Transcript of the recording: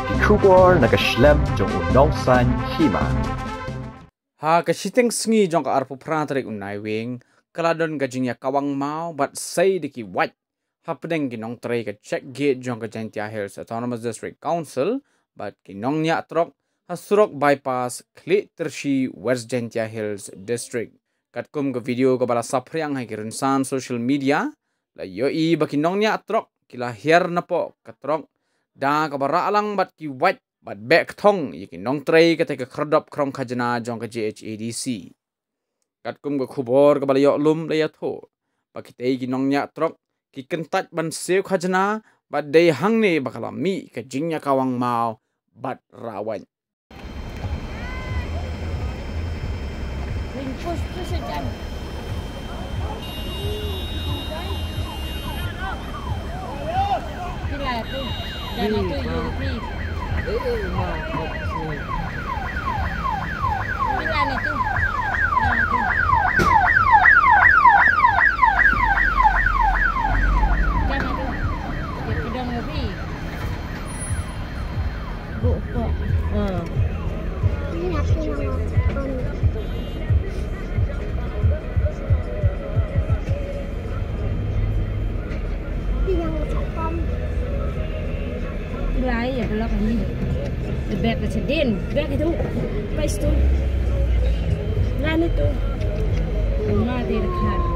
Kikubor nakaslem jong unongsan Hima. Ha kasiteng sngi jong ka arpu prantrik unai wing kaladon ka Jingkawang mau but say diki wat Hapdeng ki Nongtrei ka check gate jong ka Jhadc Hills Autonomous District Council but ki Nongñiah Trok hasrok bypass kli tershi West Jhadc Hills District katkum ka video ka bala sapriang hai ki rinsan social media la yoi ba ki Nongñiah Trok kila hier na po ka Trok da ka bara alang bat ki wat but back thong yiki Nongtrei ka teka khradop krong khajana jong ka Jhadc katkum ka khubor ka bala yok lum la ya tho ba ki tei ki Nongñiah Trok ki kentat ban seu khajana bat dei hang ne bakala mi ka Jingkawang mau bat rawan push saja. Bila tu, dan itu Europe. Bila ni tu, dan itu. Dan itu, dia pedang Europe. Buat. Ini apa yang Lai ya belok ni. Beg ke sedin, beg itu. Pas tu. Lan itu. Rumah dia dekat.